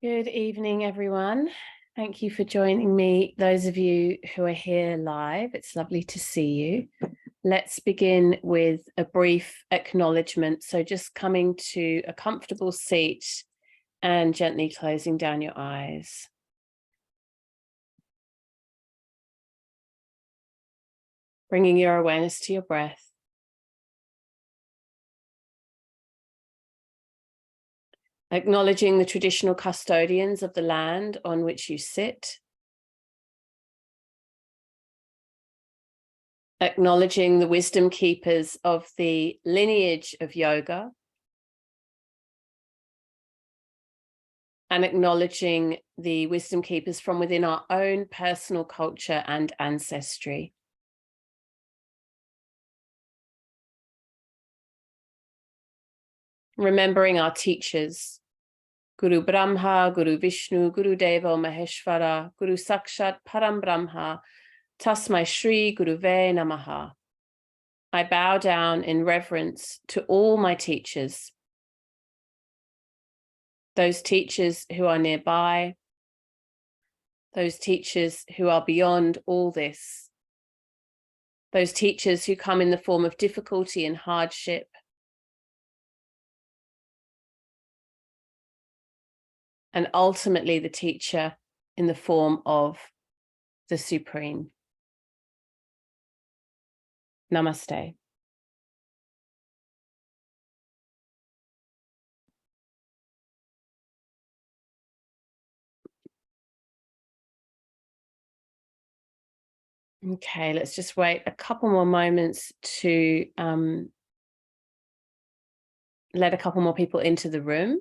Good evening, everyone. Thank you for joining me. Those of you who are here live, it's lovely to see you. Let's begin with a brief acknowledgement. So just coming to a comfortable seat and gently closing down your eyes. Bringing your awareness to your breath. Acknowledging the traditional custodians of the land on which you sit. Acknowledging the wisdom keepers of the lineage of yoga. And acknowledging the wisdom keepers from within our own personal culture and ancestry. Remembering our teachers, Guru Brahma, Guru Vishnu, Guru Deva Maheshwara, Guru Sakshat Param Brahma, Tasmai Shri Guruve Namaha. I bow down in reverence to all my teachers, those teachers who are nearby, those teachers who are beyond all this, those teachers who come in the form of difficulty and hardship, and ultimately the teacher in the form of the Supreme. Namaste. Okay, let's just wait a couple more moments to let a couple more people into the room,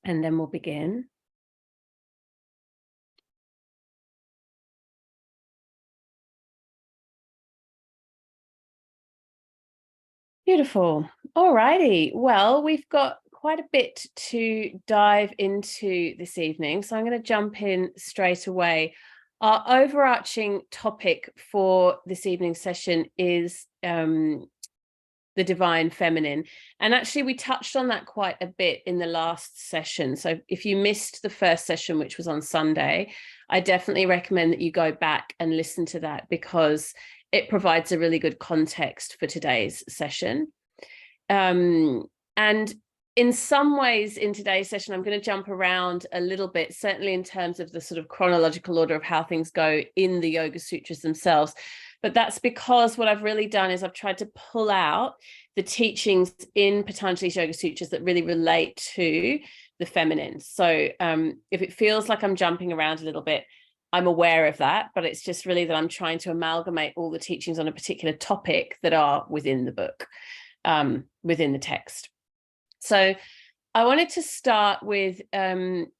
and then we'll begin. Beautiful. All righty. Well, we've got quite a bit to dive into this evening, so I'm going to jump in straight away. Our overarching topic for this evening's session is the divine feminine. And actually, we touched on that quite a bit in the last session. So if you missed the first session, which was on Sunday, I definitely recommend that you go back and listen to that, because it provides a really good context for today's session. And in some ways in today's session, I'm going to jump around a little bit, certainly in terms of the sort of chronological order of how things go in the Yoga Sutras themselves. But that's because what I've really done is I've tried to pull out the teachings in Patanjali's Yoga Sutras that really relate to the feminine. So if it feels like I'm jumping around a little bit, I'm aware of that, but it's just really that I'm trying to amalgamate all the teachings on a particular topic that are within the book, within the text. So I wanted to start with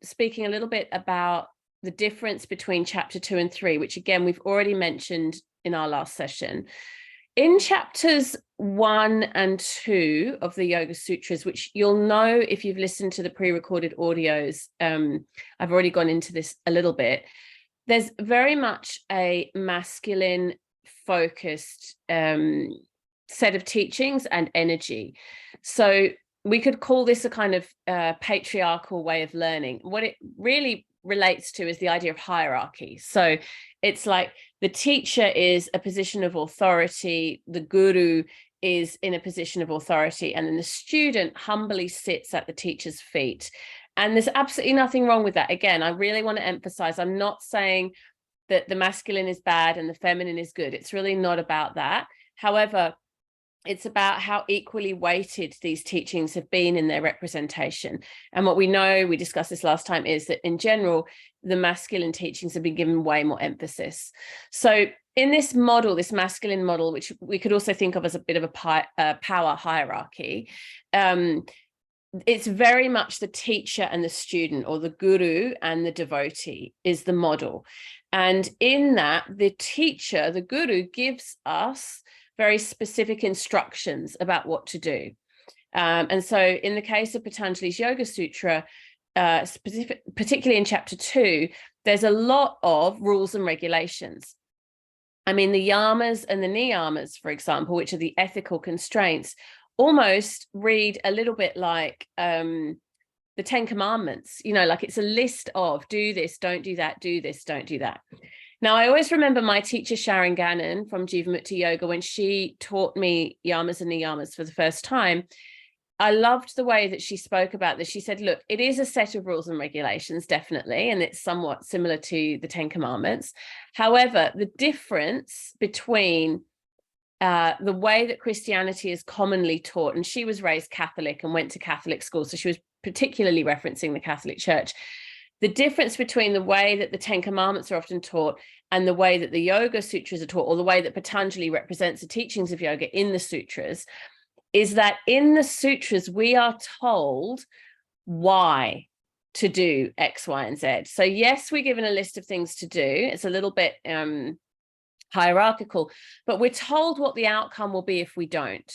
speaking a little bit about the difference between chapter 2 and 3, which again, we've already mentioned in our last session. In chapters 1 and 2 of the Yoga Sutras, which you'll know if you've listened to the pre-recorded audios, I've already gone into this a little bit. There's very much a masculine focused set of teachings and energy. So we could call this a kind of patriarchal way of learning. What it really relates to is the idea of hierarchy. So it's like the teacher is a position of authority, the guru is in a position of authority, and then the student humbly sits at the teacher's feet. And there's absolutely nothing wrong with that. Again, I really want to emphasize, I'm not saying that the masculine is bad and the feminine is good. It's really not about that. However, it's about how equally weighted these teachings have been in their representation. And what we know, we discussed this last time, is that in general, the masculine teachings have been given way more emphasis. So in this model, this masculine model, which we could also think of as a bit of a power hierarchy, it's very much the teacher and the student, or the guru and the devotee is the model. And in that, the teacher, the guru, gives us very specific instructions about what to do. And so in the case of Patanjali's Yoga Sutra, particularly in chapter 2, there's a lot of rules and regulations. I mean, the yamas and the niyamas, for example, which are the ethical constraints, almost read a little bit like the 10 commandments, like it's a list of do this, don't do that, do this, don't do that. Now, I always remember my teacher, Sharon Gannon from Jivamukti Yoga, when she taught me yamas and niyamas for the first time. I loved the way that she spoke about this. She said, look, it is a set of rules and regulations, definitely, and it's somewhat similar to the 10 commandments. However, the difference between the way that Christianity is commonly taught, and she was raised Catholic and went to Catholic school, so she was particularly referencing the Catholic Church. The difference between the way that the 10 commandments are often taught and the way that the Yoga Sutras are taught, or the way that Patanjali represents the teachings of yoga in the sutras, is that in the sutras, we are told why to do X, Y, and Z. So yes, we're given a list of things to do. It's a little bit hierarchical, but we're told what the outcome will be if we don't.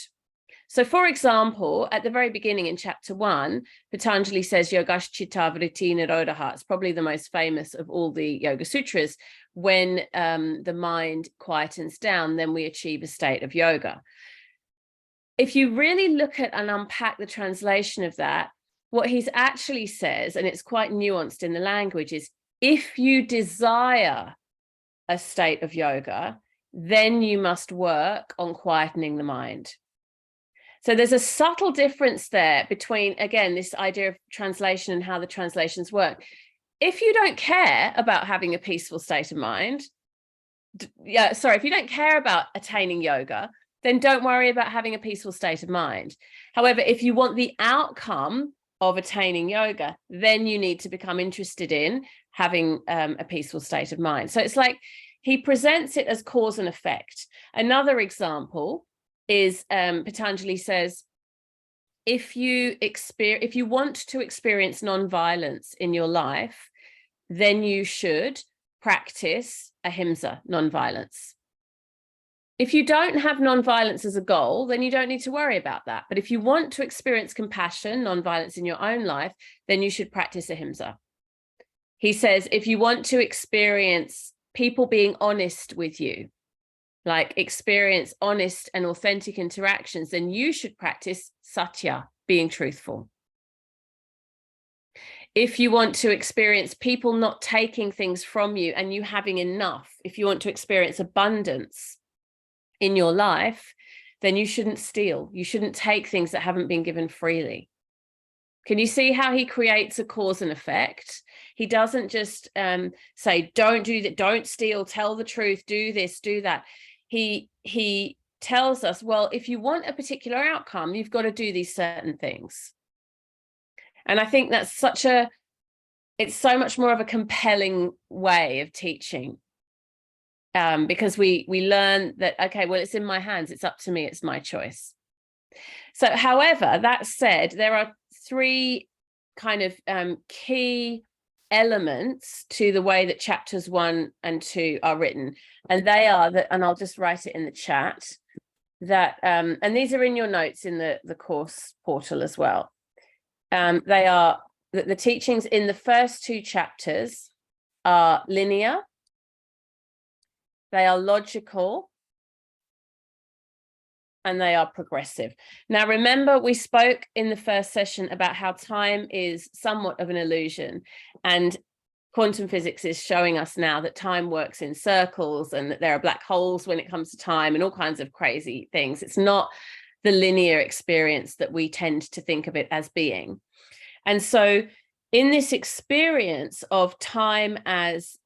So, for example, at the very beginning in chapter 1, Patanjali says Yoga Chitta Vritti Nirodha. It's probably the most famous of all the Yoga Sutras. When the mind quietens down, then we achieve a state of yoga. If you really look at and unpack the translation of that, what he actually says, and it's quite nuanced in the language, is if you desire a state of yoga, then you must work on quietening the mind. So there's a subtle difference there between, again, this idea of translation and how the translations work. If you don't care about having a peaceful state of mind, if you don't care about attaining yoga, then don't worry about having a peaceful state of mind. However, if you want the outcome of attaining yoga, then you need to become interested in having a peaceful state of mind. So it's like he presents it as cause and effect. Another example is Patanjali says, if you want to experience non-violence in your life, then you should practice ahimsa, non-violence. If you don't have non-violence as a goal, then you don't need to worry about that. But if you want to experience compassion, non-violence in your own life, then you should practice ahimsa. He says, if you want to experience people being honest with you, like experience honest and authentic interactions, then you should practice satya, being truthful. If you want to experience people not taking things from you and you having enough, if you want to experience abundance in your life, then you shouldn't steal. You shouldn't take things that haven't been given freely. Can you see how he creates a cause and effect? He doesn't just say, don't do that, don't steal, tell the truth, do this, do that. He tells us, well, if you want a particular outcome, you've got to do these certain things. And I think that's it's so much more of a compelling way of teaching, because we learn that, okay, well, it's in my hands, it's up to me, it's my choice. So, however, that said, there are 3 kind of key elements to the way that chapters 1 and 2 are written, and they are that, and I'll just write it in the chat, that and these are in your notes in the course portal as well. They are that the teachings in the first 2 chapters are linear, they are logical, and they are progressive. Now, remember, we spoke in the first session about how time is somewhat of an illusion, and quantum physics is showing us now that time works in circles and that there are black holes when it comes to time and all kinds of crazy things. It's not the linear experience that we tend to think of it as being. And so in this experience of time as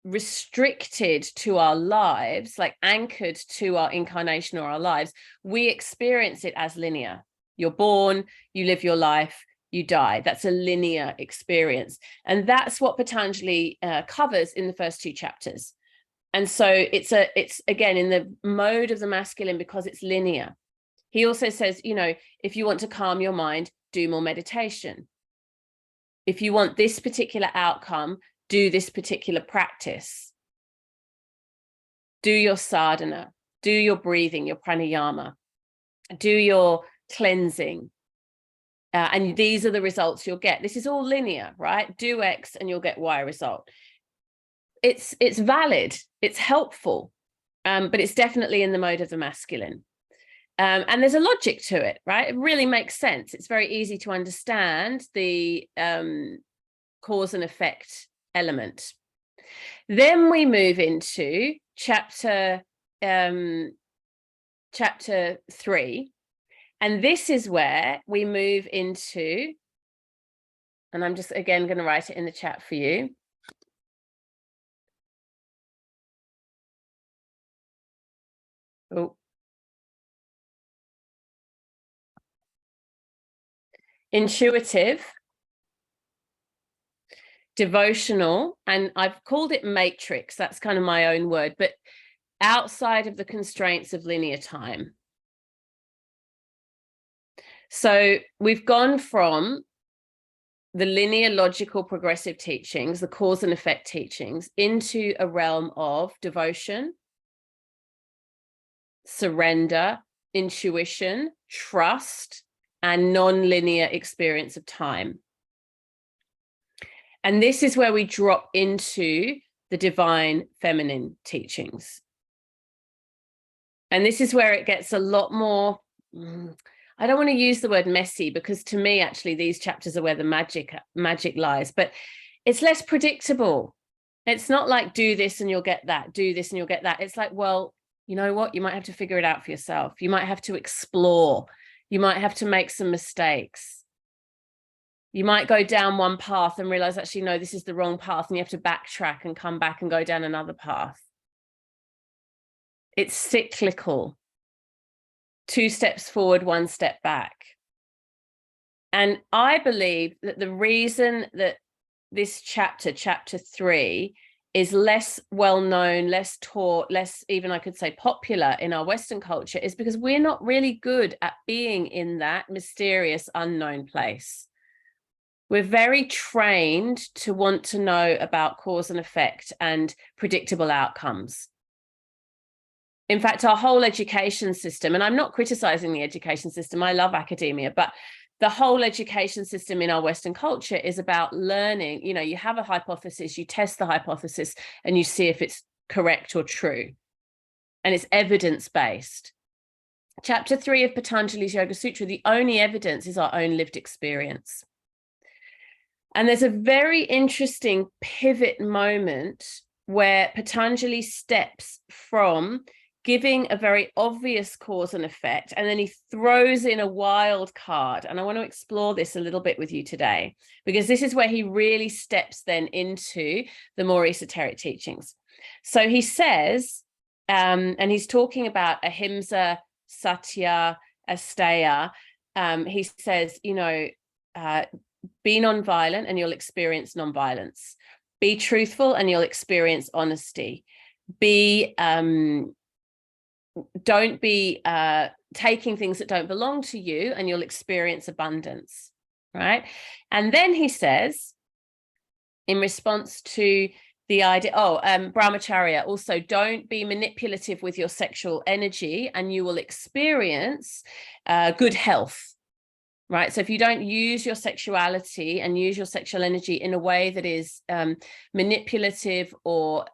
restricted to our lives, like anchored to our incarnation or our lives, we experience it as linear. You're born, you live your life, you die. That's a linear experience. And that's what Patanjali covers in the first 2 chapters. And so it's again in the mode of the masculine because it's linear. He also says, if you want to calm your mind, do more meditation. If you want this particular outcome, do this particular practice. Do your sadhana, do your breathing, your pranayama, do your cleansing. And these are the results you'll get. This is all linear, right? Do X and you'll get Y result. It's valid, it's helpful, but it's definitely in the mode of the masculine. And there's a logic to it, right? It really makes sense. It's very easy to understand the cause and effect element. Then we move into chapter 3. And this is where we move into, and I'm just again going to write it in the chat for you. Oh. Intuitive, devotional, and I've called it matrix. That's kind of my own word, but outside of the constraints of linear time. So we've gone from the linear, logical, progressive teachings, the cause and effect teachings, into a realm of devotion, surrender, intuition, trust, and non-linear experience of time. And this is where we drop into the divine feminine teachings. And this is where it gets a lot more, I don't want to use the word messy, because to me, actually, these chapters are where the magic lies, but it's less predictable. It's not like do this and you'll get that, do this and you'll get that. It's like, well, you know what? You might have to figure it out for yourself. You might have to explore. You might have to make some mistakes. You might go down one path and realize, actually, no, this is the wrong path. And you have to backtrack and come back and go down another path. It's cyclical. 2 steps forward, 1 step back. And I believe that the reason that this chapter 3, is less well-known, less taught, less even, I could say, popular in our Western culture, is because we're not really good at being in that mysterious, unknown place. We're very trained to want to know about cause and effect and predictable outcomes. In fact, our whole education system, and I'm not criticizing the education system, I love academia, but the whole education system in our Western culture is about learning. You know, you have a hypothesis, you test the hypothesis, and you see if it's correct or true. And it's evidence-based. Chapter 3 of Patanjali's Yoga Sutra, the only evidence is our own lived experience. And there's a very interesting pivot moment where Patanjali steps from giving a very obvious cause and effect, and then he throws in a wild card. And I want to explore this a little bit with you today, because this is where he really steps then into the more esoteric teachings. So he says, and he's talking about ahimsa, satya, asteya. He says, you know, be nonviolent and you'll experience nonviolence. Be truthful and you'll experience honesty. Don't be taking things that don't belong to you, and you'll experience abundance, right? And then he says, in response to the idea, brahmacharya, also don't be manipulative with your sexual energy, and you will experience good health, right? So if you don't use your sexuality and use your sexual energy in a way that is manipulative or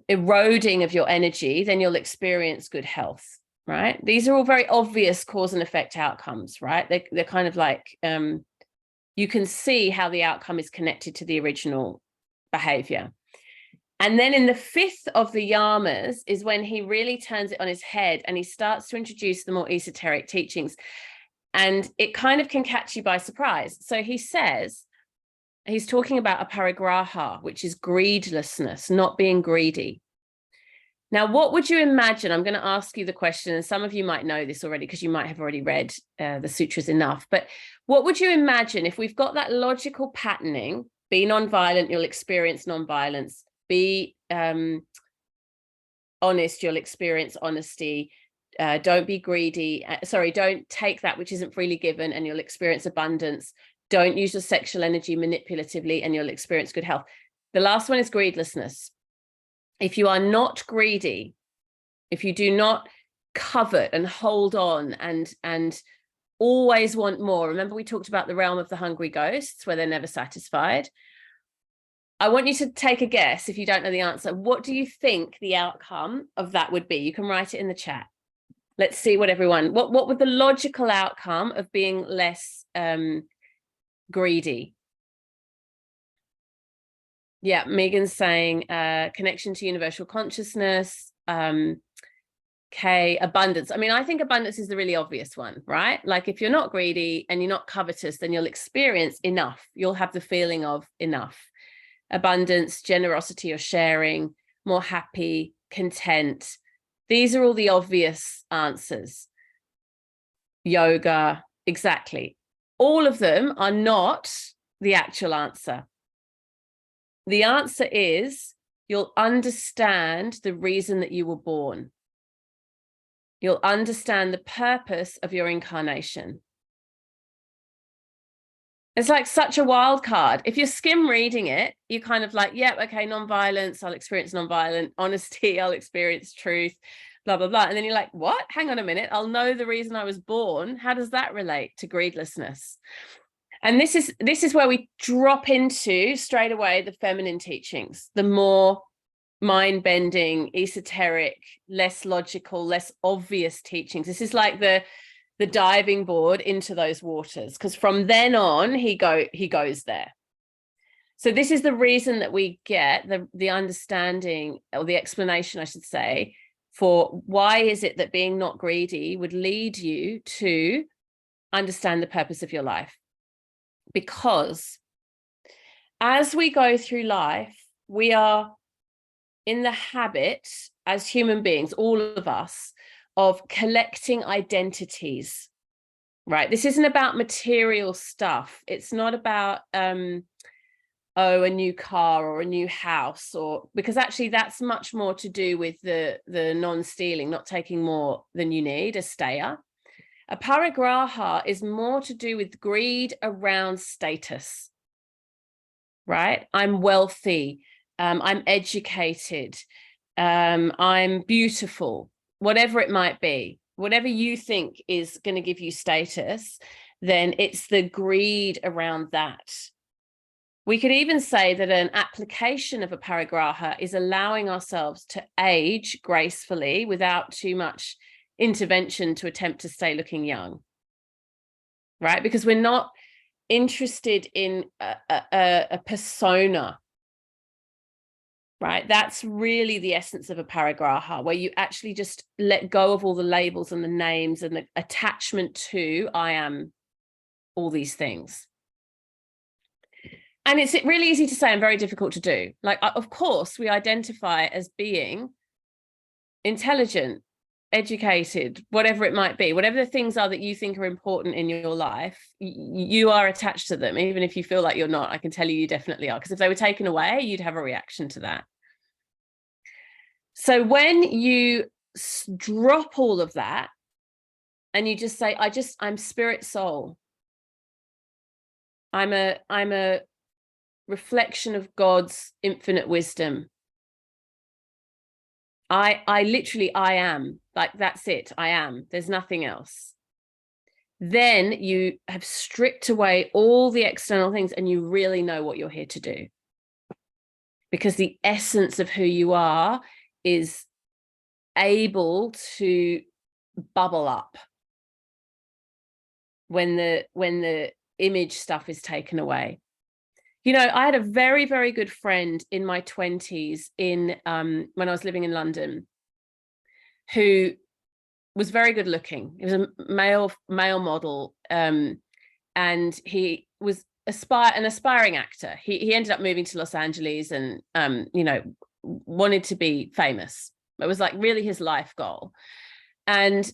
eroding of your energy, then you'll experience good health, right? These are all very obvious cause and effect outcomes, right? They're kind of like, you can see how the outcome is connected to the original behavior. And then in the 5th of the yamas is when he really turns it on his head and he starts to introduce the more esoteric teachings. And it kind of can catch you by surprise. So he says, he's talking about a parigraha, which is greedlessness, not being greedy. Now, what would you imagine? I'm going to ask you the question, and some of you might know this already because you might have already read the sutras enough, but what would you imagine if we've got that logical patterning? Be nonviolent, you'll experience nonviolence. Be honest, you'll experience honesty. Don't be greedy. Don't take that which isn't freely given, and you'll experience abundance. Don't use your sexual energy manipulatively, and you'll experience good health. The last one is greedlessness. If you are not greedy, if you do not covet and hold on and always want more, remember we talked about the realm of the hungry ghosts where they're never satisfied. I want you to take a guess, if you don't know the answer. What do you think the outcome of that would be? You can write it in the chat. Let's see what would the logical outcome of being less greedy? Yeah, Megan's saying connection to universal consciousness. Okay, abundance. I mean, I think abundance is the really obvious one, right? Like if you're not greedy and you're not covetous, then you'll experience enough. You'll have the feeling of enough. Abundance, generosity or sharing, more happy, content. These are all the obvious answers. Yoga, exactly. All of them are not the actual answer. The answer is you'll understand the reason that you were born. You'll understand the purpose of your incarnation. It's like such a wild card. If you're skim reading it, you're kind of like, yeah, okay, non-violence, I'll experience non-violent. Honesty, I'll experience truth, blah, blah, blah. And then you're like, what? Hang on a minute. I'll know the reason I was born. How does that relate to greedlessness? And this is where we drop into straight away the feminine teachings, the more mind-bending, esoteric, less logical, less obvious teachings. This is like the diving board into those waters, because from then on he goes there. So this is the reason that we get the understanding, or the explanation I should say, for why is it that being not greedy would lead you to understand the purpose of your life. Because as we go through life, we are in the habit as human beings, all of us, of collecting identities, right? This isn't about material stuff. It's not about, a new car or a new house, or because actually that's much more to do with the non-stealing, not taking more than you need, a stayer. A parigraha is more to do with greed around status, right? I'm wealthy. I'm educated, I'm beautiful, whatever it might be, whatever you think is going to give you status, then it's the greed around that. We could even say that an application of a parigraha is allowing ourselves to age gracefully without too much intervention to attempt to stay looking young, right? Because we're not interested in a persona, right? That's really the essence of a parigraha, where you actually just let go of all the labels and the names and the attachment to I am all these things. And it's really easy to say and very difficult to do. Like, of course, we identify as being intelligent, educated, whatever it might be, whatever the things are that you think are important in your life, you are attached to them. Even if you feel like you're not, I can tell you definitely are. Because if they were taken away, you'd have a reaction to that. So when you drop all of that and you just say, I'm spirit soul. I'm a reflection of God's infinite wisdom. I literally, I am, like, that's it. I am, there's nothing else. Then you have stripped away all the external things and you really know what you're here to do. Because the essence of who you are is able to bubble up when the image stuff is taken away. You know, I had a very, very good friend in my 20s when I was living in London, who was very good looking. He was a male model, and he was an aspiring actor. He ended up moving to Los Angeles and you know, wanted to be famous. It was like really his life goal. And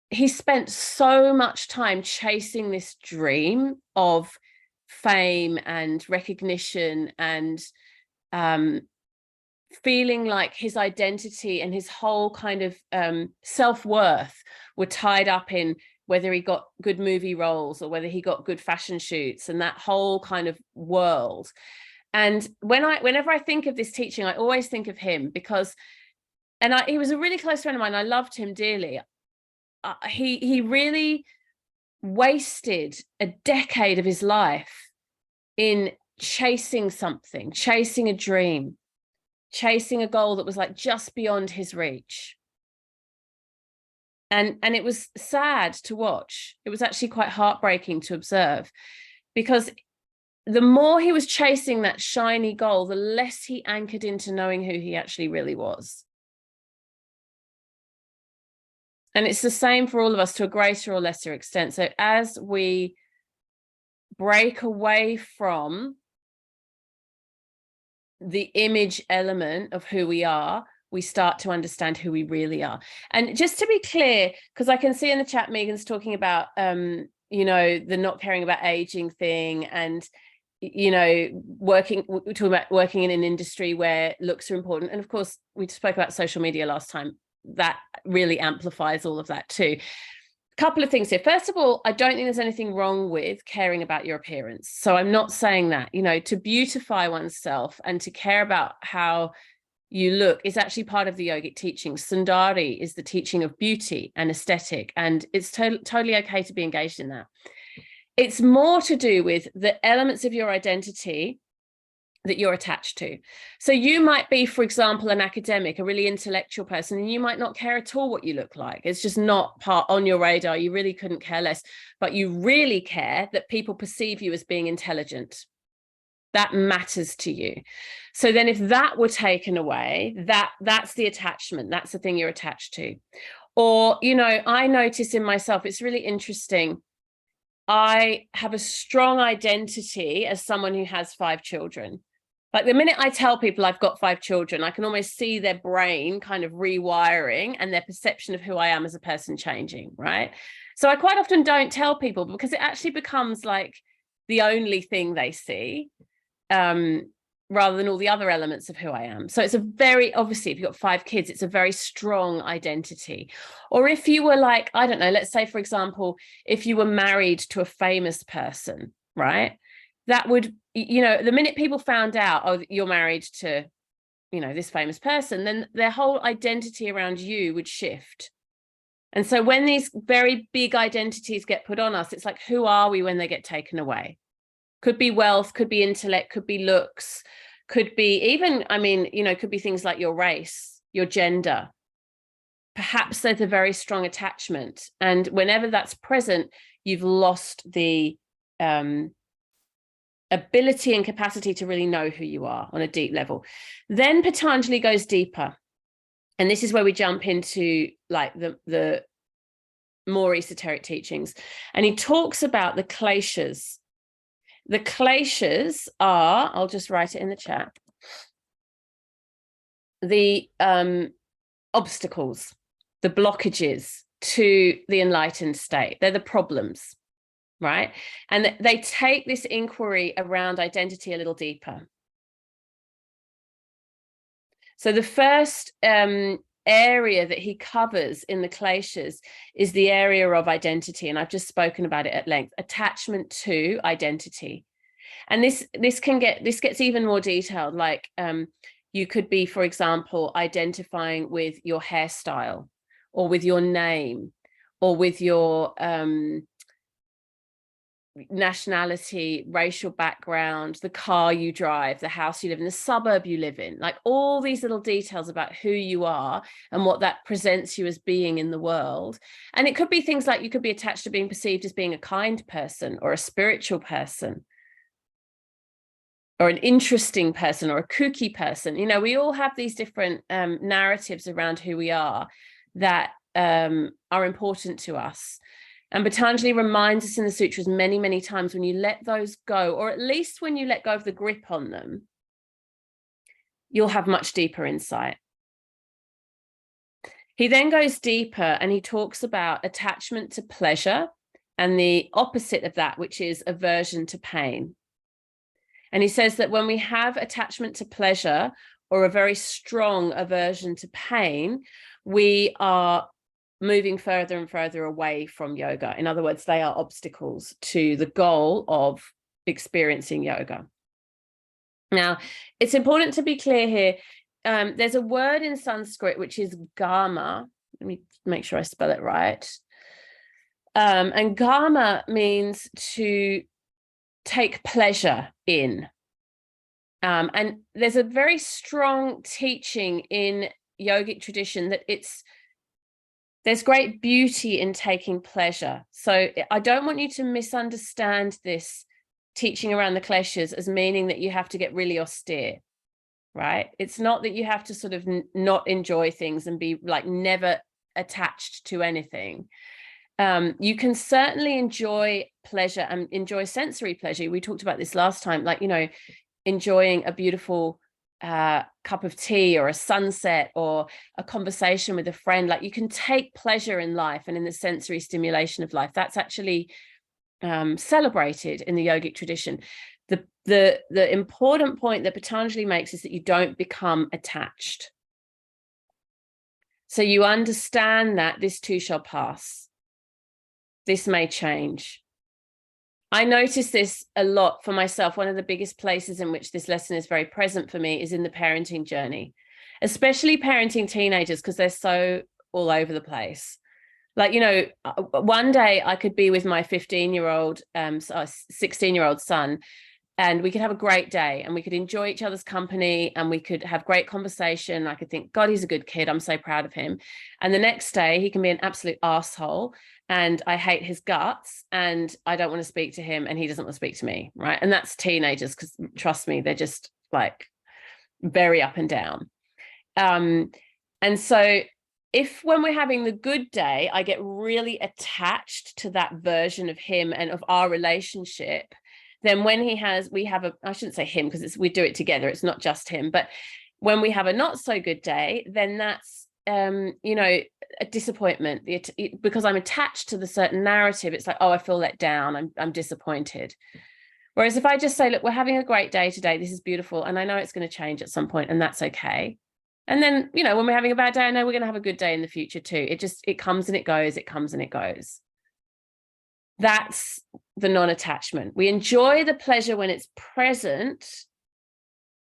he spent so much time chasing this dream of fame and recognition and feeling like his identity and his whole kind of self-worth were tied up in whether he got good movie roles or whether he got good fashion shoots and that whole kind of world. And whenever I think of this teaching, I always think of him because, he was a really close friend of mine. I loved him dearly. He really wasted a decade of his life in chasing something, chasing a dream, chasing a goal that was like just beyond his reach. And it was sad to watch. It was actually quite heartbreaking to observe, because the more he was chasing that shiny goal, the less he anchored into knowing who he actually really was. And it's the same for all of us to a greater or lesser extent. So as we break away from the image element of who we are, we start to understand who we really are. And just to be clear, because I can see in the chat Megan's talking about you know, the not caring about aging thing, and you know, we're talking about working in an industry where looks are important. And of course, we spoke about social media last time. That really amplifies all of that too. Couple of things here. First of all, I don't think there's anything wrong with caring about your appearance. So I'm not saying that, you know, to beautify oneself and to care about how you look is actually part of the yogic teaching. Sundari is the teaching of beauty and aesthetic, and it's totally okay to be engaged in that. It's more to do with the elements of your identity that you're attached to. So you might be, for example, an academic, a really intellectual person, and you might not care at all what you look like. It's just not part on your radar. You really couldn't care less, but you really care that people perceive you as being intelligent. That matters to you. So then if that were taken away, that's the attachment. That's the thing you're attached to. Or, you know, I notice in myself, it's really interesting. I have a strong identity as someone who has 5 children. Like the minute I tell people I've got 5 children, I can almost see their brain kind of rewiring and their perception of who I am as a person changing, right? So I quite often don't tell people, because it actually becomes like the only thing they see, rather than all the other elements of who I am. So it's a very, obviously, if you've got 5 kids, it's a very strong identity. Or if you were like, I don't know, let's say, for example, if you were married to a famous person, right? That would, you know, the minute people found out, oh, you're married to, you know, this famous person, then their whole identity around you would shift. And so when these very big identities get put on us, it's like, who are we when they get taken away? Could be wealth, could be intellect, could be looks, could be even, I mean, you know, could be things like your race, your gender. Perhaps there's a very strong attachment. And whenever that's present, you've lost the ability and capacity to really know who you are on a deep level. Then Patanjali goes deeper. And this is where we jump into like the more esoteric teachings. And he talks about the kleshas. The kleshas are, I'll just write it in the chat, the obstacles, the blockages to the enlightened state. They're the problems, right? And they take this inquiry around identity a little deeper. So the first area that he covers in the kleshas is the area of identity, and I've just spoken about it at length. Attachment to identity. And this gets even more detailed. Like you could be, for example, identifying with your hairstyle, or with your name, or with your nationality, racial background, the car you drive, the house you live in, the suburb you live in, like all these little details about who you are and what that presents you as being in the world. And it could be things like you could be attached to being perceived as being a kind person, or a spiritual person, or an interesting person, or a kooky person. You know, we all have these different narratives around who we are that are important to us. And Patanjali reminds us in the sutras many, many times, when you let those go, or at least when you let go of the grip on them, you'll have much deeper insight. He then goes deeper and he talks about attachment to pleasure and the opposite of that, which is aversion to pain. And he says that when we have attachment to pleasure or a very strong aversion to pain, we are moving further and further away from yoga. In other words, they are obstacles to the goal of experiencing yoga. Now, it's important to be clear here. There's a word in Sanskrit, which is gahma. Let me make sure I spell it right. And gahma means to take pleasure in. And there's a very strong teaching in yogic tradition that There's great beauty in taking pleasure. So I don't want you to misunderstand this teaching around the kleshas as meaning that you have to get really austere, right? It's not that you have to sort of not enjoy things and be like never attached to anything. You can certainly enjoy pleasure and enjoy sensory pleasure. We talked about this last time, like, you know, enjoying a beautiful cup of tea or a sunset or a conversation with a friend. Like, you can take pleasure in life and in the sensory stimulation of life. That's actually celebrated in the yogic tradition. The important point that Patanjali makes is that you don't become attached. So you understand that this too shall pass. This may change. I notice this a lot for myself. One of the biggest places in which this lesson is very present for me is in the parenting journey, especially parenting teenagers, because they're so all over the place. Like, you know, one day I could be with my 15-year-old, 16-year-old son, and we could have a great day and we could enjoy each other's company and we could have great conversation. I could think, God, he's a good kid. I'm so proud of him. And the next day he can be an absolute asshole and I hate his guts and I don't want to speak to him and he doesn't want to speak to me, right? And that's teenagers, because trust me, they're just like very up and down. And so if when we're having the good day, I get really attached to that version of him and of our relationship, then when we have a, I shouldn't say him because we do it together, it's not just him, but when we have a not so good day, then that's, you know, a disappointment because I'm attached to the certain narrative. It's like, oh, I feel let down. I'm disappointed. Whereas if I just say, look, we're having a great day today. This is beautiful. And I know it's going to change at some point and that's okay. And then, you know, when we're having a bad day, I know we're going to have a good day in the future too. It comes and it goes, it comes and it goes. That's the non-attachment. We enjoy the pleasure when it's present,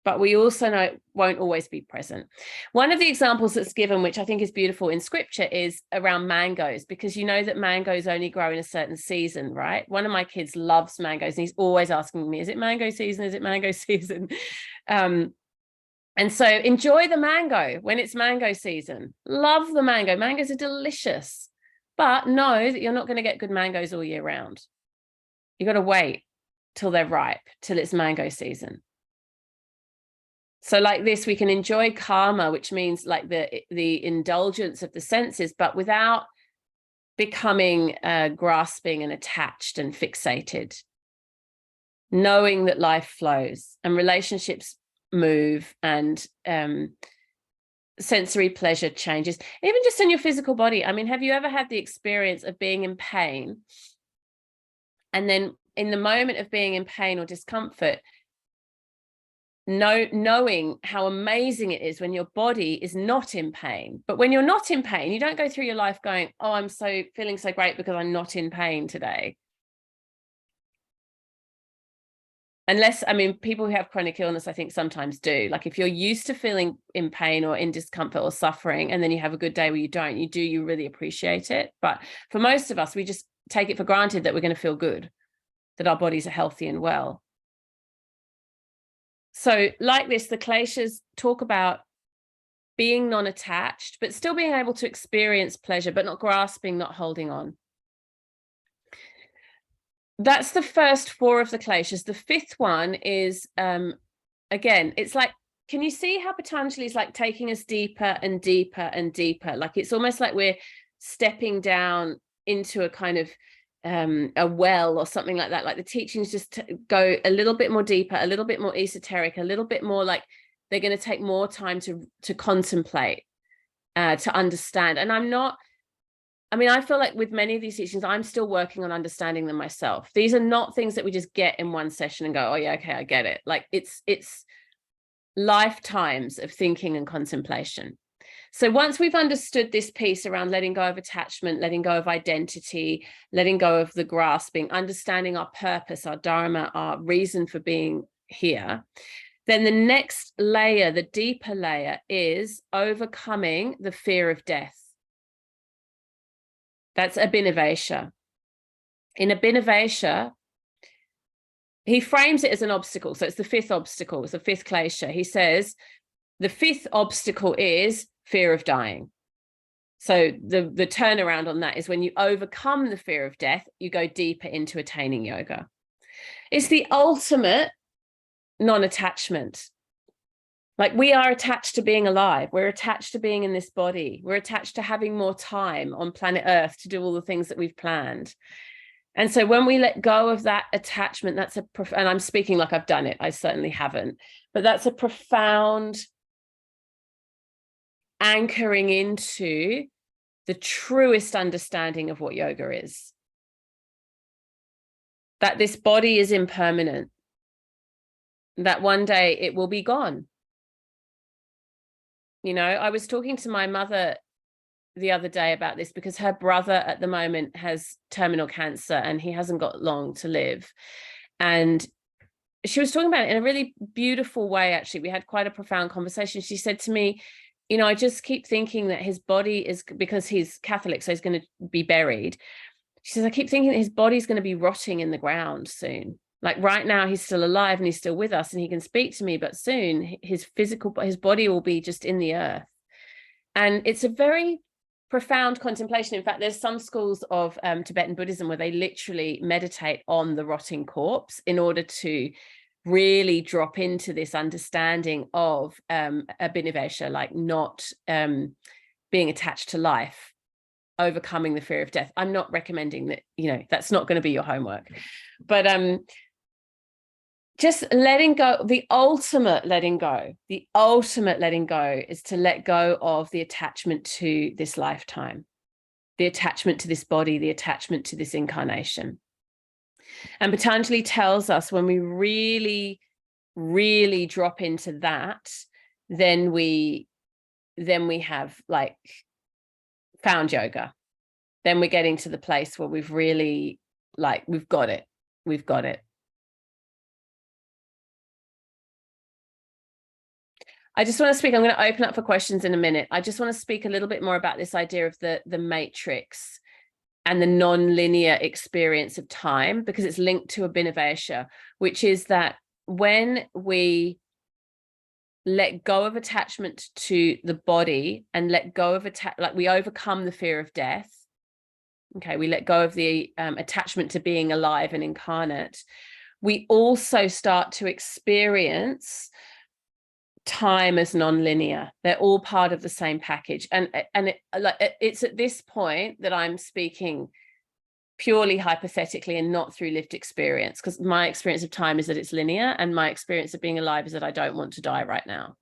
but we also know it won't always be present. One of the examples that's given, which I think is beautiful in scripture, is around mangoes, because you know that mangoes only grow in a certain season, right? One of my kids loves mangoes and he's always asking me, is it mango season? Is it mango season? And so enjoy the mango when it's mango season. Love the mango. Mangoes are delicious. But know that you're not going to get good mangoes all year round. You got to wait till they're ripe, till it's mango season. So like this, we can enjoy karma, which means like the indulgence of the senses, but without becoming grasping and attached and fixated. Knowing that life flows and relationships move and sensory pleasure changes, even just in your physical body. I mean, have you ever had the experience of being in pain and then in the moment of being in pain or discomfort, knowing how amazing it is when your body is not in pain? But when you're not in pain, you don't go through your life going, oh, I'm so feeling so great because I'm not in pain today. Unless, I mean, people who have chronic illness, I think sometimes do. Like if you're used to feeling in pain or in discomfort or suffering, and then you have a good day where you really appreciate it. But for most of us, we just take it for granted that we're going to feel good, that our bodies are healthy and well. So like this, the kleshas talk about being non-attached, but still being able to experience pleasure, but not grasping, not holding on. That's the first 4 of the kleshas. The 5th one is, again, it's like, can you see how Patanjali is like taking us deeper and deeper and deeper? Like it's almost like we're stepping down into a kind of a well or something like that. Like the teachings just go a little bit more deeper, a little bit more esoteric, a little bit more like they're going to take more time to contemplate, to understand. And I feel like with many of these teachings, I'm still working on understanding them myself. These are not things that we just get in one session and go, oh yeah, okay, I get it. Like it's lifetimes of thinking and contemplation. So once we've understood this piece around letting go of attachment, letting go of identity, letting go of the grasping, understanding our purpose, our dharma, our reason for being here, then the next layer, the deeper layer, is overcoming the fear of death. That's Devesha. In Devesha, he frames it as an obstacle. So it's the 5th obstacle, it's the 5th klesha. He says, the 5th obstacle is fear of dying. So the turnaround on that is when you overcome the fear of death, you go deeper into attaining yoga. It's the ultimate non-attachment. Like, we are attached to being alive. We're attached to being in this body. We're attached to having more time on planet Earth to do all the things that we've planned. And so when we let go of that attachment, and I'm speaking like I've done it, I certainly haven't, but that's a profound anchoring into the truest understanding of what yoga is. That this body is impermanent, that one day it will be gone. You know, I was talking to my mother the other day about this because her brother at the moment has terminal cancer and he hasn't got long to live. And she was talking about it in a really beautiful way, actually. We had quite a profound conversation. She said to me, you know, I just keep thinking that his body is, because he's Catholic, so he's going to be buried. She says, I keep thinking that his body's going to be rotting in the ground soon. Like, right now he's still alive and he's still with us and he can speak to me, but soon his body will be just in the earth. And it's a very profound contemplation. In fact, there's some schools of Tibetan Buddhism where they literally meditate on the rotting corpse in order to really drop into this understanding of a Devesha, like not being attached to life, overcoming the fear of death. I'm not recommending that, you know, that's not going to be your homework, but just letting go, the ultimate letting go is to let go of the attachment to this lifetime, the attachment to this body, the attachment to this incarnation. And Patanjali tells us when we really, really drop into that, then we have like found yoga. Then we're getting to the place where we've really, like, we've got it. I just want to speak, I'm going to open up for questions in a minute. I just want to speak a little bit more about this idea of the matrix and the non-linear experience of time, because it's linked to a Devesha, which is that when we let go of attachment to the body and let go of like we overcome the fear of death. Okay, we let go of the attachment to being alive and incarnate. We also start to experience time as non-linear. They're all part of the same package. And it's at this point that I'm speaking purely hypothetically and not through lived experience, because my experience of time is that it's linear, and my experience of being alive is that I don't want to die right now.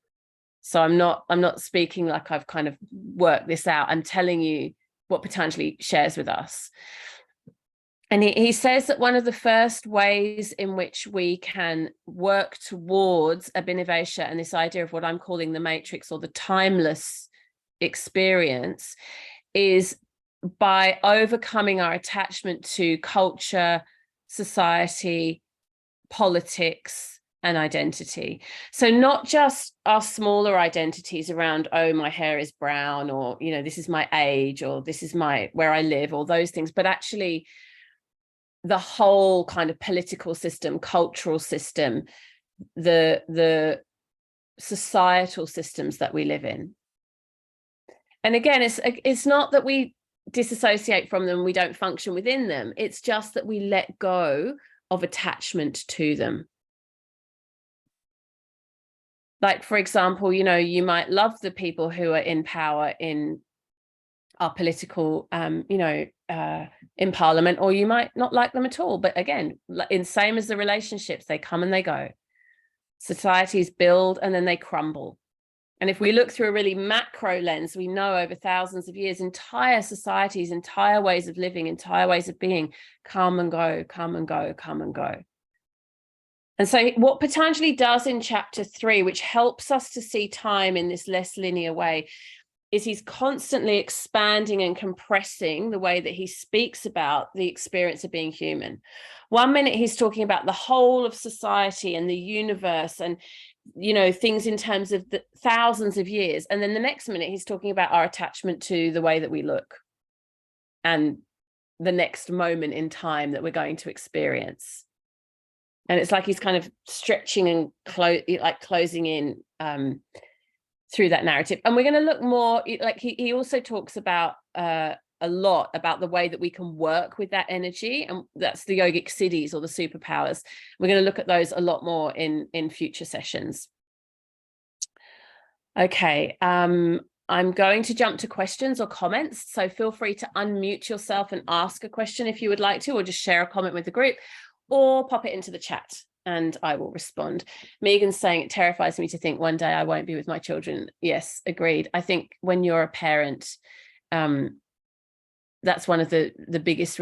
So I'm not speaking like I've kind of worked this out. I'm telling you what Patanjali shares with us. And he says that one of the first ways in which we can work towards a Devesha and this idea of what I'm calling the matrix or the timeless experience is by overcoming our attachment to culture, society, politics, and identity. So not just our smaller identities around, oh, my hair is brown, or, you know, this is my age, or this is where I live, or those things, but actually the whole kind of political system, cultural system, the societal systems that we live in. And again, it's not that we disassociate from them, we don't function within them. It's just that we let go of attachment to them. Like, for example, you know, you might love the people who are in power in our political, in parliament, or you might not like them at all. But again, in same as the relationships, they come and they go. Societies build and then they crumble. And if we look through a really macro lens, we know over thousands of years, entire societies, entire ways of living, entire ways of being come and go, come and go, come and go. And so what Patanjali does in chapter 3, which helps us to see time in this less linear way, is he's constantly expanding and compressing the way that he speaks about the experience of being human. 1 minute he's talking about the whole of society and the universe and, you know, things in terms of the thousands of years. And then the next minute he's talking about our attachment to the way that we look and the next moment in time that we're going to experience. And it's like he's kind of stretching and closing in through that narrative. And we're going to look more, like he also talks about a lot about the way that we can work with that energy, and that's the yogic siddhis, or the superpowers. We're going to look at those a lot more in future sessions. Okay, I'm going to jump to questions or comments, so feel free to unmute yourself and ask a question if you would like to, or just share a comment with the group, or pop it into the chat and I will respond. Megan's saying it terrifies me to think one day I won't be with my children. Yes, agreed. I think when you're a parent, that's one of the biggest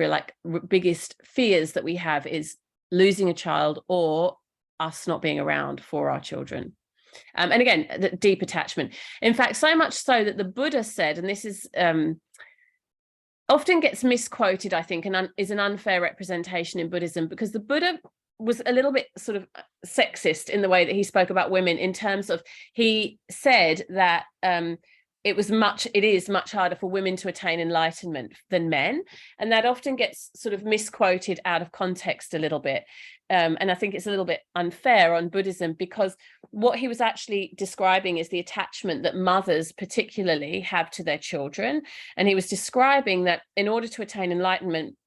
biggest fears that we have, is losing a child or us not being around for our children. And again, the deep attachment. In fact, so much so that the Buddha said, and this is often gets misquoted, I think, and is an unfair representation in Buddhism, because the Buddha was a little bit sort of sexist in the way that he spoke about women, in terms of, he said that it is much harder for women to attain enlightenment than men. And that often gets sort of misquoted out of context a little bit. And I think it's a little bit unfair on Buddhism, because what he was actually describing is the attachment that mothers particularly have to their children. And he was describing that in order to attain enlightenment,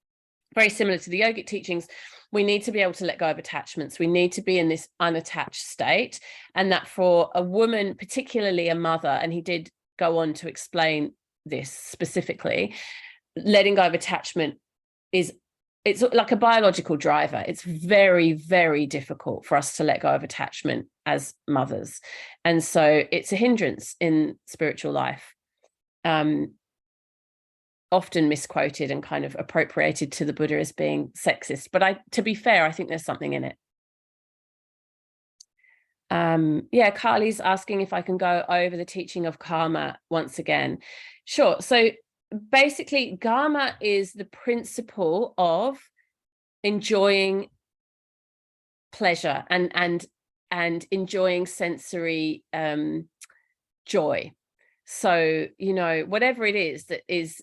very similar to the yogic teachings, we need to be able to let go of attachments. We need to be in this unattached state. And that for a woman, particularly a mother, and he did go on to explain this specifically, letting go of attachment it's like a biological driver. It's very, very difficult for us to let go of attachment as mothers. And so it's a hindrance in spiritual life. Often misquoted and kind of appropriated to the Buddha as being sexist. But to be fair, I think there's something in it. Yeah, Carly's asking if I can go over the teaching of gahma once again. Sure. So basically, gahma is the principle of enjoying pleasure and enjoying sensory joy. So, whatever it is that is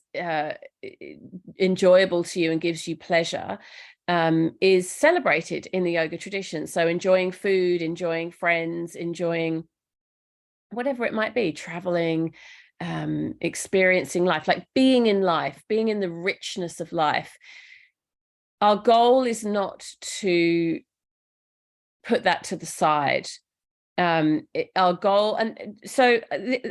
enjoyable to you and gives you pleasure is celebrated in the yoga tradition. So enjoying food, enjoying friends, enjoying whatever it might be, traveling, experiencing life, like being in life, being in the richness of life. Our goal is not to put that to the side. Our goal, and so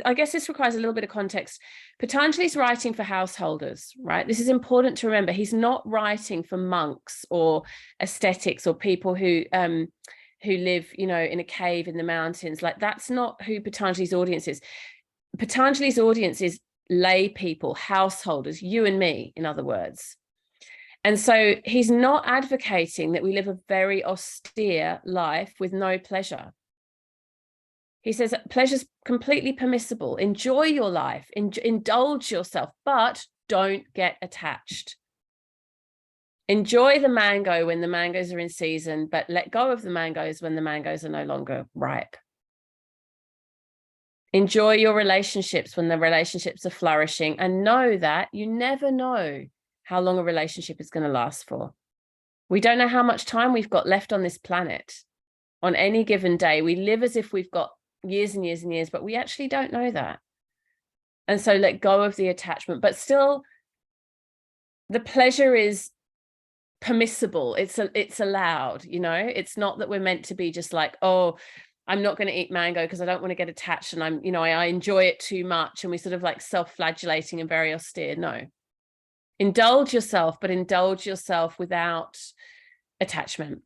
I guess this requires a little bit of context. Patanjali's writing for householders, right? This is important to remember. He's not writing for monks or ascetics or people who live, in a cave in the mountains. Like, that's not who Patanjali's audience is. Patanjali's audience is lay people, householders, you and me, in other words. And so he's not advocating that we live a very austere life with no pleasure. He says pleasure's completely permissible. Enjoy your life, indulge yourself, but don't get attached. Enjoy the mango when the mangoes are in season, but let go of the mangoes when the mangoes are no longer ripe. Enjoy your relationships when the relationships are flourishing, and know that you never know how long a relationship is going to last for. We don't know how much time we've got left on this planet. On any given day, we live as if we've got years and years and years, but we actually don't know that. And so let go of the attachment, but still the pleasure is permissible. It's allowed, it's not that we're meant to be just like, oh, I'm not going to eat mango because I don't want to get attached, and I enjoy it too much, and we sort of like self-flagellating and very austere. No, indulge yourself, but indulge yourself without attachment.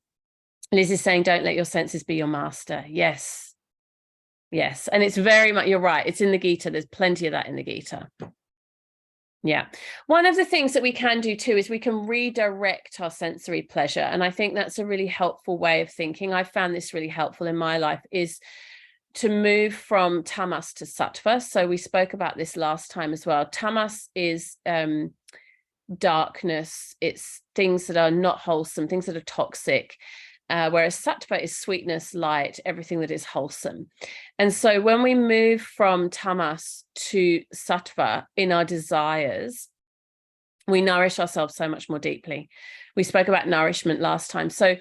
Liz is saying, don't let your senses be your master. Yes. And it's very much, you're right. It's in the Gita. There's plenty of that in the Gita. Yeah. One of the things that we can do too is we can redirect our sensory pleasure. And I think that's a really helpful way of thinking. I found this really helpful in my life, is to move from tamas to sattva. So we spoke about this last time as well. Tamas is darkness. It's things that are not wholesome, things that are toxic. Whereas sattva is sweetness, light, everything that is wholesome. And so when we move from tamas to sattva in our desires, we nourish ourselves so much more deeply. We spoke about nourishment last time. So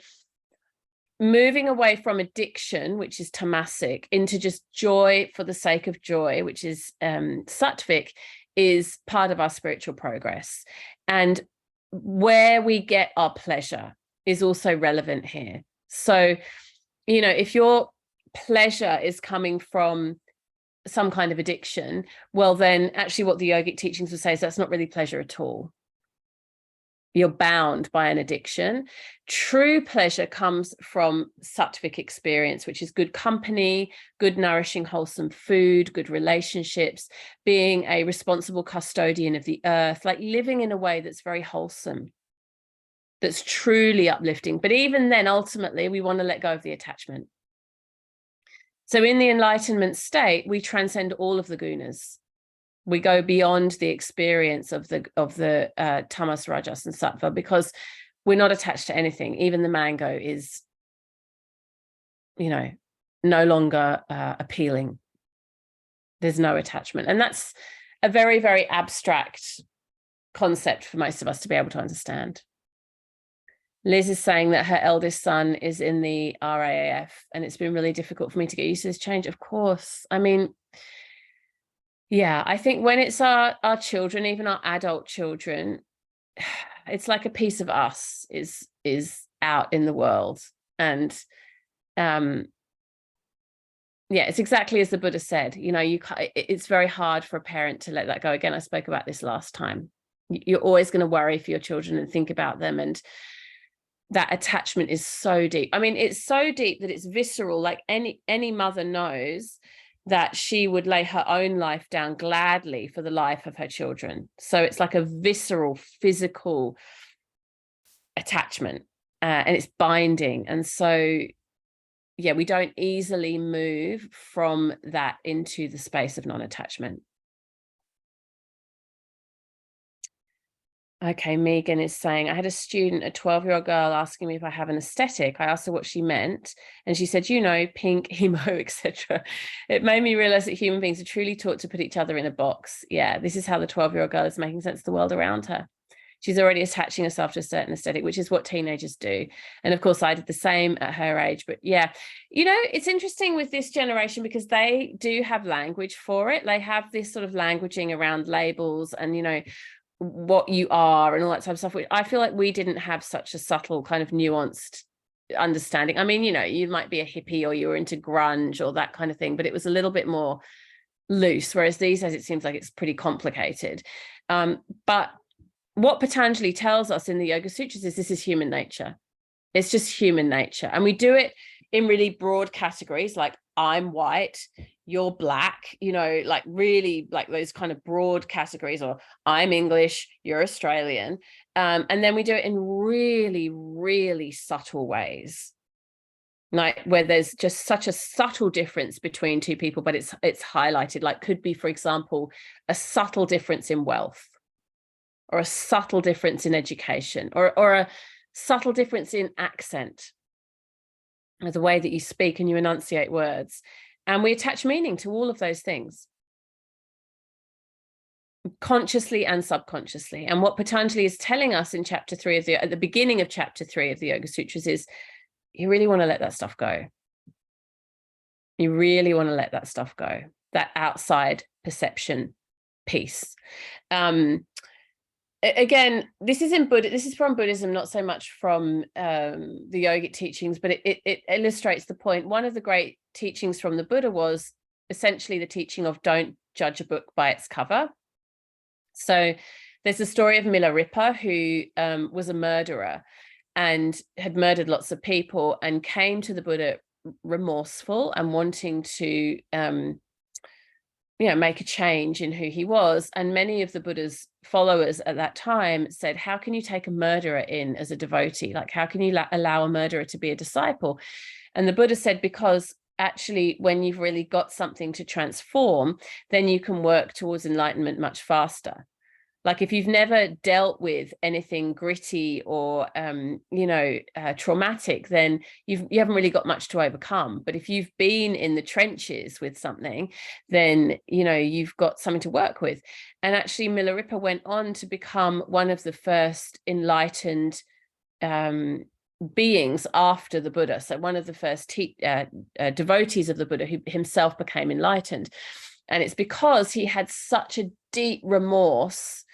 moving away from addiction, which is tamasic, into just joy for the sake of joy, which is sattvic, is part of our spiritual progress. And where we get our pleasure is also relevant here. So, you know, if your pleasure is coming from some kind of addiction, well, then actually what the yogic teachings would say is that's not really pleasure at all. You're bound by an addiction. True pleasure comes from sattvic experience, which is good company, good nourishing, wholesome food, good relationships, being a responsible custodian of the earth, like living in a way that's very wholesome, that's truly uplifting. But even then, ultimately, we want to let go of the attachment. So in the enlightenment state, we transcend all of the gunas. We go beyond the experience of the tamas, rajas, and sattva, because we're not attached to anything. Even the mango is, you know, no longer appealing. There's no attachment. And that's a very, very abstract concept for most of us to be able to understand. Liz is saying that her eldest son is in the RAAF, and it's been really difficult for me to get used to this change. Of course. I mean, yeah, I think when it's our children, even our adult children, it's like a piece of us is out in the world. And yeah, it's exactly as the Buddha said, you know, it's very hard for a parent to let that go. Again, I spoke about this last time. You're always going to worry for your children and think about them, and that attachment is so deep. I mean, it's so deep that it's visceral. Like any mother knows that she would lay her own life down gladly for the life of her children. So it's like a visceral, physical attachment, and it's binding. And so, yeah, we don't easily move from that into the space of non-attachment. Okay, Megan is saying, I had a student, a 12-year-old girl, asking me if I have an aesthetic. I asked her what she meant, and she said, you know, pink, emo, etc. It made me realize that human beings are truly taught to put each other in a box. Yeah, this is how the 12-year-old girl is making sense of the world around her. She's already attaching herself to a certain aesthetic, which is what teenagers do. And of course, I did the same at her age. But yeah, you know, it's interesting with this generation because they do have language for it. They have this sort of languaging around labels and, you know, what you are and all that type of stuff. I feel like we didn't have such a subtle kind of nuanced understanding. I mean, you know, you might be a hippie or you were into grunge or that kind of thing, but it was a little bit more loose. Whereas these days it seems like it's pretty complicated. But what Patanjali tells us in the Yoga Sutras is this is human nature. It's just human nature. And we do it in really broad categories, like I'm white, you're black, you know, like really like those kind of broad categories, or I'm English, you're Australian. And then we do it in really, really subtle ways, like where there's just such a subtle difference between two people, but it's highlighted, like could be, for example, a subtle difference in wealth, or a subtle difference in education, or a subtle difference in accent, the way that you speak and you enunciate words. And we attach meaning to all of those things, consciously and subconsciously. And what Patanjali is telling us in chapter 3 at the beginning of chapter 3 of the Yoga Sutras is you really want to let that stuff go. You really want to let that stuff go, that outside perception piece. Again, this is from Buddhism, not so much from the yogic teachings, but it illustrates the point. One of the great teachings from the Buddha was essentially the teaching of don't judge a book by its cover. So there's the story of Milarepa, who was a murderer and had murdered lots of people and came to the Buddha remorseful and wanting to make a change in who he was. And many of the Buddha's followers at that time said, how can you take a murderer in as a devotee? Like, how can you allow a murderer to be a disciple? And the Buddha said, because actually, when you've really got something to transform, then you can work towards enlightenment much faster. Like if you've never dealt with anything gritty or, traumatic, then you haven't really got much to overcome. But if you've been in the trenches with something, then, you've got something to work with. And actually, Milarepa went on to become one of the first enlightened beings after the Buddha. So one of the first devotees of the Buddha, who himself became enlightened. And it's because he had such a deep remorse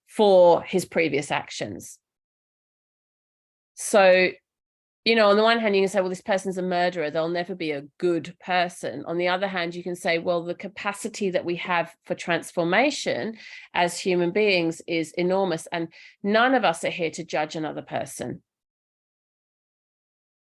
for his previous actions. So, you know, on the one hand, you can say, well, this person's a murderer, they'll never be a good person. On the other hand, you can say, well, the capacity that we have for transformation as human beings is enormous. And none of us are here to judge another person.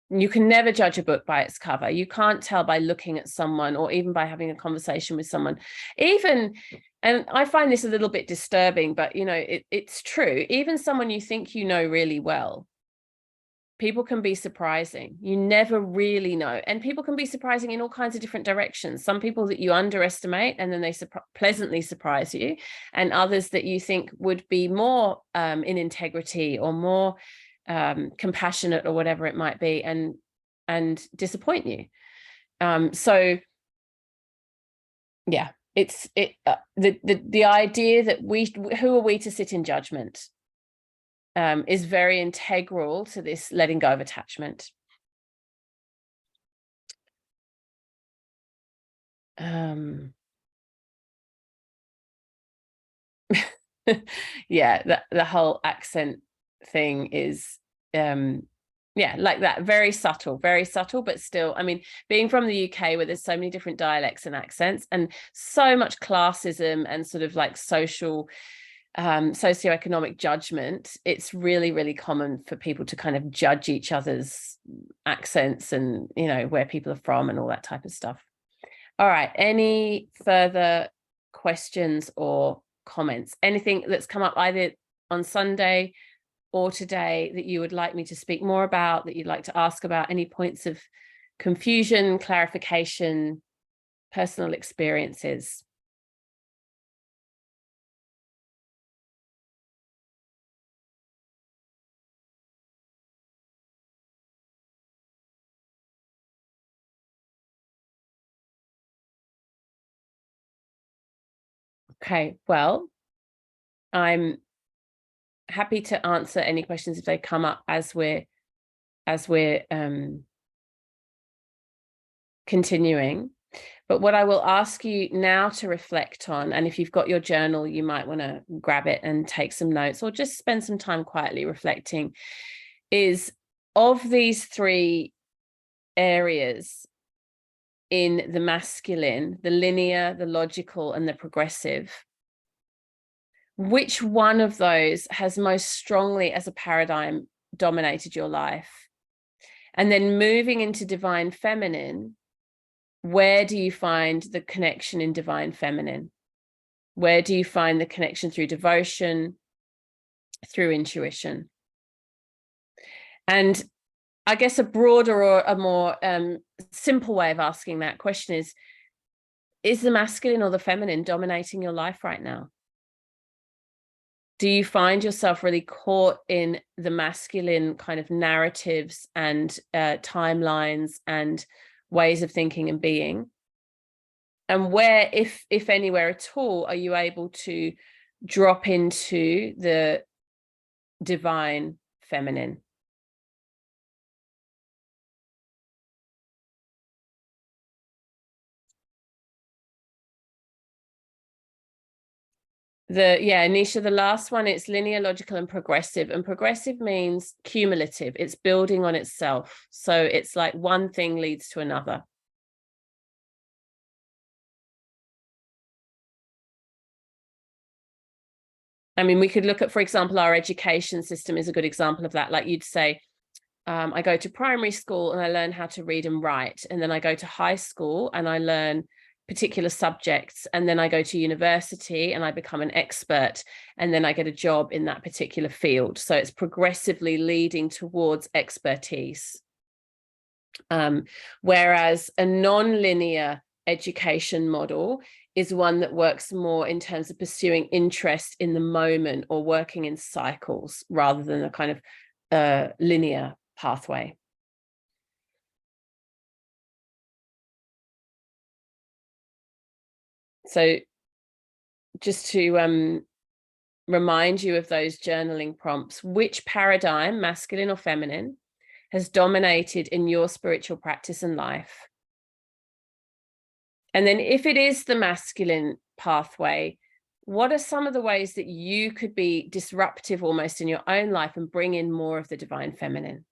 You can never judge a book by its cover. You can't tell by looking at someone, or even by having a conversation with someone. Even, and I find this a little bit disturbing, but, you know, it's true. Even someone you think you know really well, people can be surprising. You never really know. And people can be surprising in all kinds of different directions. Some people that you underestimate, and then they pleasantly surprise you, and others that you think would be more in integrity, or more compassionate, or whatever it might be, and disappoint you. So yeah, it's the idea that who are we to sit in judgment is very integral to this letting go of attachment. Yeah, the whole accent thing is yeah, like that, very subtle, but still, I mean, being from the UK, where there's so many different dialects and accents, and so much classism and sort of like social socioeconomic judgment, it's really, really common for people to kind of judge each other's accents, and, you know, where people are from and all that type of stuff. All right, any further questions or comments? Anything that's come up either on Sunday or today that you would like me to speak more about, that you'd like to ask about? Any points of confusion, clarification, personal experiences? Okay, well, I'm happy to answer any questions if they come up as we're continuing. But what I will ask you now to reflect on, and if you've got your journal, you might want to grab it and take some notes, or just spend some time quietly reflecting, is, of these three areas in the masculine, the linear, the logical, and the progressive, which one of those has most strongly as a paradigm dominated your life? And then moving into divine feminine, where do you find the connection in divine feminine? Where do you find the connection through devotion, through intuition? And I guess a broader or a more simple way of asking that question is the masculine or the feminine dominating your life right now? Do you find yourself really caught in the masculine kind of narratives and timelines and ways of thinking and being? And where, if anywhere at all, are you able to drop into the divine feminine? Nisha, the last one, it's linear, logical, and progressive. And progressive means cumulative. It's building on itself. So it's like one thing leads to another. I mean, we could look at, for example, our education system is a good example of that. Like you'd say, I go to primary school and I learn how to read and write. And then I go to high school and I learn particular subjects. And then I go to university and I become an expert. And then I get a job in that particular field. So it's progressively leading towards expertise. Whereas a non-linear education model is one that works more in terms of pursuing interest in the moment, or working in cycles rather than a kind of linear pathway. So just to remind you of those journaling prompts, which paradigm, masculine or feminine, has dominated in your spiritual practice and life? And then if it is the masculine pathway, what are some of the ways that you could be disruptive almost in your own life and bring in more of the divine feminine?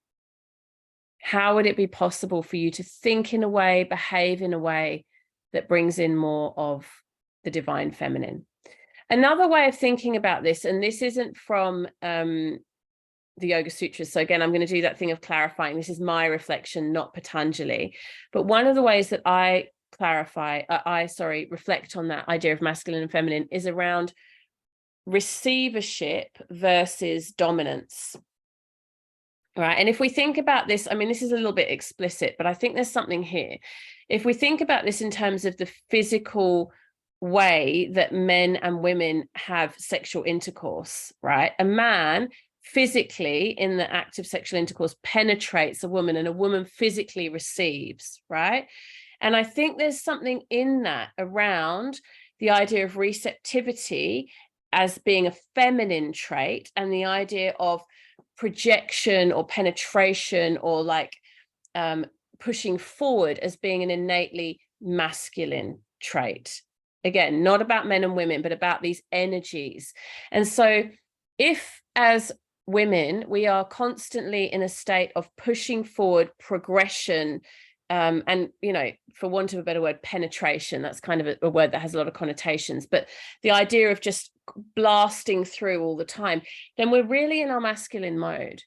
How would it be possible for you to think in a way, behave in a way that brings in more of the divine feminine? Another way of thinking about this, and this isn't from the Yoga Sutras. So again, I'm going to do that thing of clarifying. This is my reflection, not Patanjali. But one of the ways that I reflect on that idea of masculine and feminine is around receivership versus dominance. Right. And if we think about this, I mean, this is a little bit explicit, but I think there's something here. If we think about this in terms of the physical way that men and women have sexual intercourse, right? A man physically in the act of sexual intercourse penetrates a woman, and a woman physically receives, right? And I think there's something in that around the idea of receptivity as being a feminine trait, and the idea of projection or penetration or like pushing forward as being an innately masculine trait. Again, not about men and women, but about these energies. And so if as women, we are constantly in a state of pushing forward progression, and, you know, for want of a better word, penetration, that's kind of a word that has a lot of connotations, but the idea of just blasting through all the time, then we're really in our masculine mode.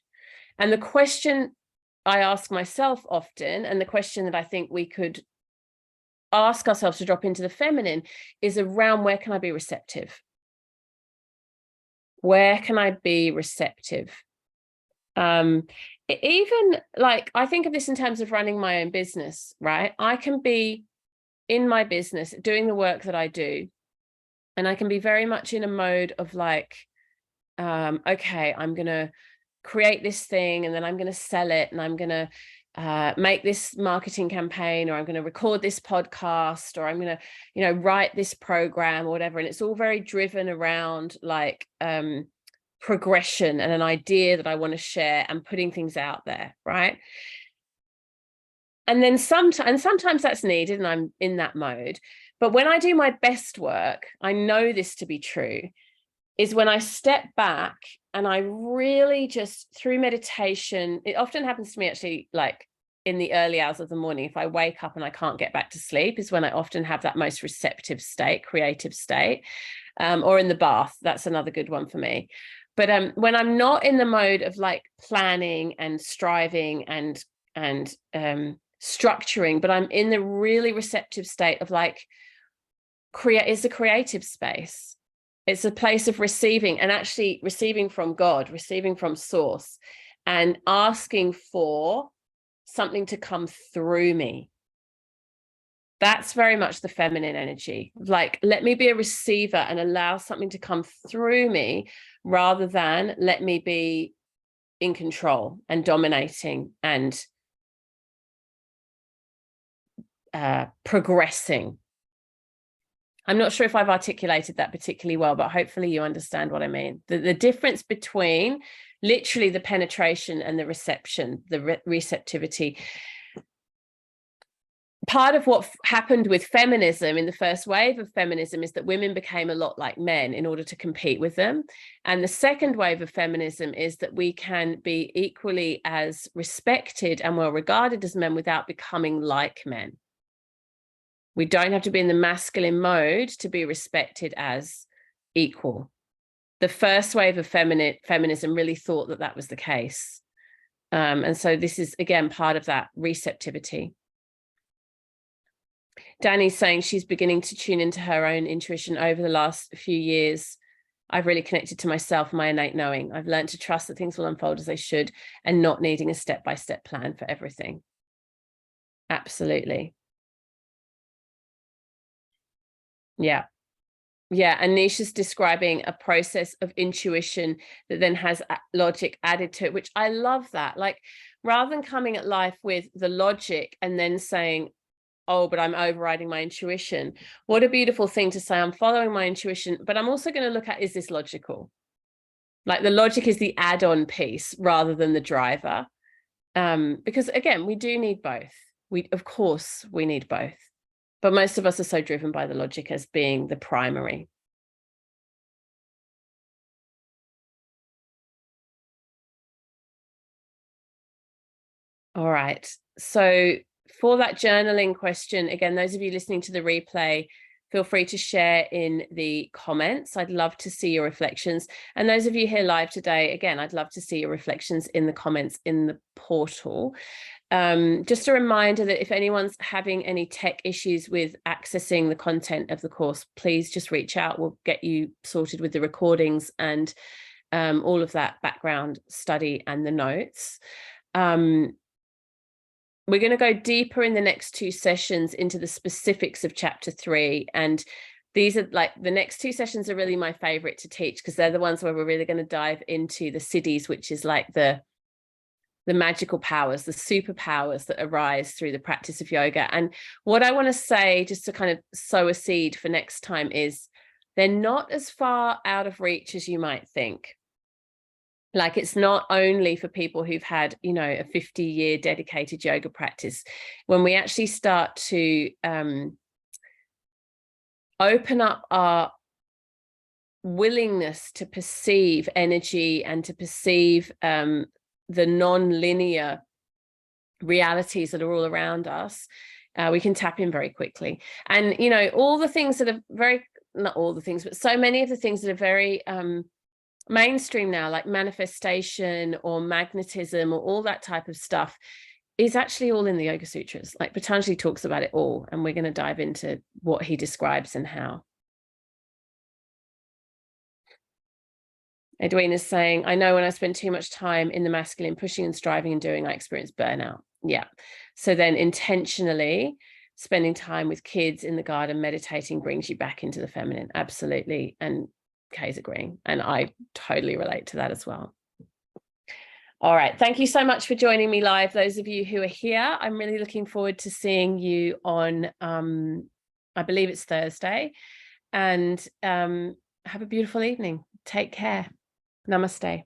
And the question I ask myself often, and the question that I think we could ask ourselves to drop into the feminine, is around where can I be receptive? Where can I be receptive? Even like, I think of this in terms of running my own business, right? I can be in my business doing the work that I do, and I can be very much in a mode of like, okay, I'm going to create this thing, and then I'm going to sell it, and I'm going to make this marketing campaign, or I'm going to record this podcast, or I'm going to, you know, write this program or whatever. And it's all very driven around like progression and an idea that I want to share and putting things out there, right? And then sometimes that's needed, and I'm in that mode. But when I do my best work, I know this to be true, is when I step back and I really just, through meditation, it often happens to me actually like in the early hours of the morning, if I wake up and I can't get back to sleep, is when I often have that most receptive state, creative state, or in the bath. That's another good one for me. But when I'm not in the mode of like planning and striving and structuring, but I'm in the really receptive state of like, it's a creative space. It's a place of receiving, and actually receiving from God, receiving from source, and asking for something to come through me. That's very much the feminine energy. Like, let me be a receiver and allow something to come through me, rather than let me be in control and dominating and progressing. I'm not sure if I've articulated that particularly well, but hopefully you understand what I mean. The difference between literally the penetration and the reception, the receptivity. Part of what happened with feminism in the first wave of feminism is that women became a lot like men in order to compete with them. And the second wave of feminism is that we can be equally as respected and well regarded as men without becoming like men. We don't have to be in the masculine mode to be respected as equal. The first wave of feminism really thought that that was the case. And so this is, again, part of that receptivity. Danny's saying she's beginning to tune into her own intuition over the last few years. I've really connected to myself, my innate knowing. I've learned to trust that things will unfold as they should, and not needing a step-by-step plan for everything. Absolutely. Yeah. Yeah. And Nisha's describing a process of intuition that then has logic added to it, which I love that. Like, rather than coming at life with the logic and then saying, oh, but I'm overriding my intuition. What a beautiful thing to say. I'm following my intuition, but I'm also going to look at, is this logical? Like, the logic is the add-on piece rather than the driver. Because again, we do need both. Of course, we need both. But most of us are so driven by the logic as being the primary. All right. So for that journaling question, again, those of you listening to the replay, feel free to share in the comments. I'd love to see your reflections. And those of you here live today, again, I'd love to see your reflections in the comments in the portal. Just a reminder that if anyone's having any tech issues with accessing the content of the course, please just reach out. We'll get you sorted with the recordings and all of that background study and the notes. We're going to go deeper in the next 2 sessions into the specifics of chapter 3. And these are like the next 2 sessions are really my favorite to teach, because they're the ones where we're really going to dive into the siddhis, which is like the magical powers, the superpowers that arise through the practice of yoga. And what I want to say, just to kind of sow a seed for next time, is they're not as far out of reach as you might think. Like, it's not only for people who've had, you know, a 50-year dedicated yoga practice. When we actually start to open up our willingness to perceive energy and to perceive the non-linear realities that are all around us, we can tap in very quickly. And, you know, all the things that are very, not all the things, but so many of the things that are very mainstream now, like manifestation or magnetism or all that type of stuff, is actually all in the Yoga Sutras. Like, Patanjali talks about it all, and we're going to dive into what he describes and how. Edwin is saying, I know when I spend too much time in the masculine, pushing and striving and doing, I experience burnout. Yeah. So then intentionally spending time with kids in the garden, meditating, brings you back into the feminine. Absolutely. And Kay's agreeing. And I totally relate to that as well. All right. Thank you so much for joining me live. Those of you who are here, I'm really looking forward to seeing you on, I believe it's Thursday. And have a beautiful evening. Take care. Namaste.